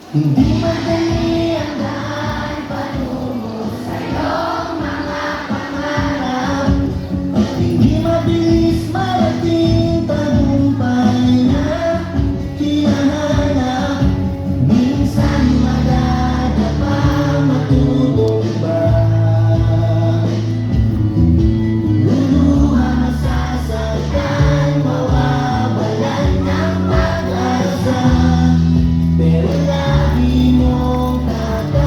Hindi madali ang daan patungo sa iyong mga pangarap. Hindi mabilis marating tagumpay na hinahanap. Minsan madadapa, matutupad. Luluha, masasaktan, mawawalan ng pag-asa. Pero lagi mong tatandaan,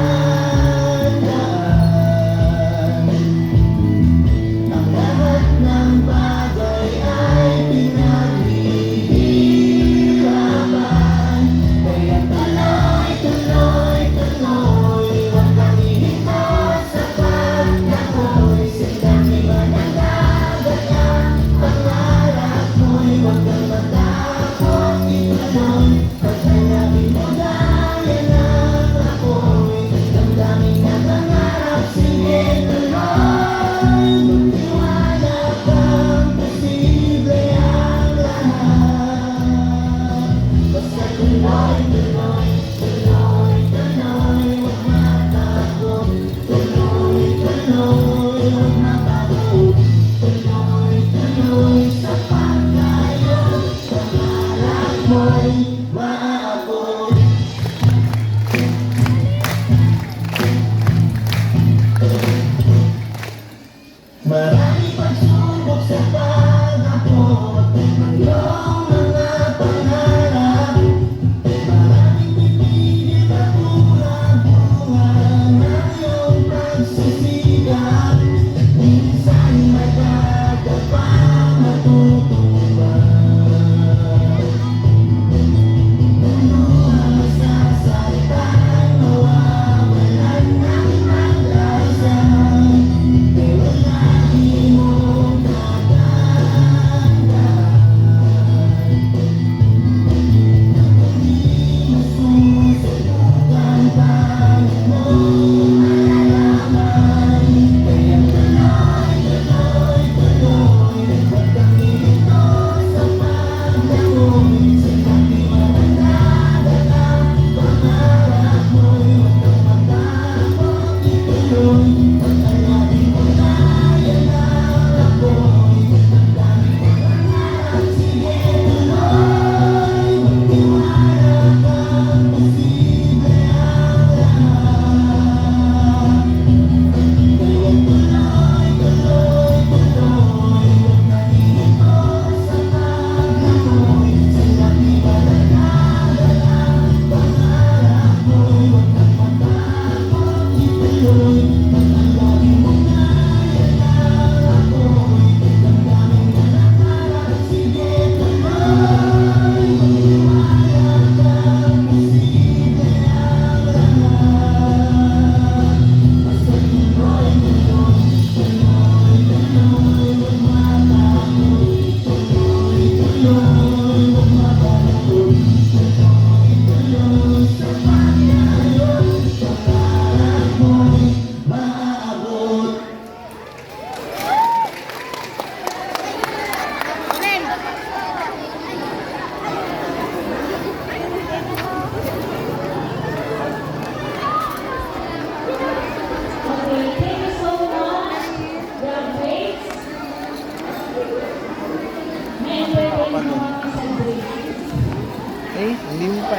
ang lahat ng bagay ay pinaghihirapan. Kaya tuloy, tuloy, tuloy, huwag kang ihinto sa paglakoy. Silang iba nagagaya, pangarap mo'y huwag kang matakot ituloy. Pagkalapit mo gaya ng ako'y damdamin na pangarap, sige tuloy. Magtiwala kang posible ang lahat. Basta tuloy, tuloy, tuloy, tuloy, huwag matakot. Tuloy, tuloy, huwag mapagod. Tuloy, tuloy, sa pagkayod, pangarap mo'y maaabot. Maraming pagsubok sa pag-abot ng iyong mga pangarap. Maraming pipigil at buhat-buhat ng iyong pagsisikap. Minsan madadapa, matutupad. Luluha, masasaktan, mawawalan ng pag-asa. Pero lagi mong tatandaan, hindi masusubukan, paano mo malalaman? Kaya tuloy, tuloy, tuloy, huwag kang ihinto sa paglakoy. Silang di mananadala, pangarap mo'y huwag kang matakot ituloy. Pagkalapit mo gaya ng ako'y damdamin mo pangarap, sige tuloy. Magtiwala kang posible ang lahat. Kaya tuloy, tuloy, tuloy, huwag kang ihinto sa paglakoy. Silang di mananadala, pangarap mo'y huwag kang matakot ituloy. Pagkalapit mo gaya ng ako'y damdamin mo pangarap, sige tuloy. Magtiwala kang posible ang lahat. Basta tuloy, tuloy, tuloy, tuloy, huwag matakot. Tuloy, tuloy, huwag mapagod. Tuloy, tuloy, sa pagkayod, pangarap mo'y maaabot. Okay, thank you so much, graduates. May pwede mo celebrate. Hindi mo pa.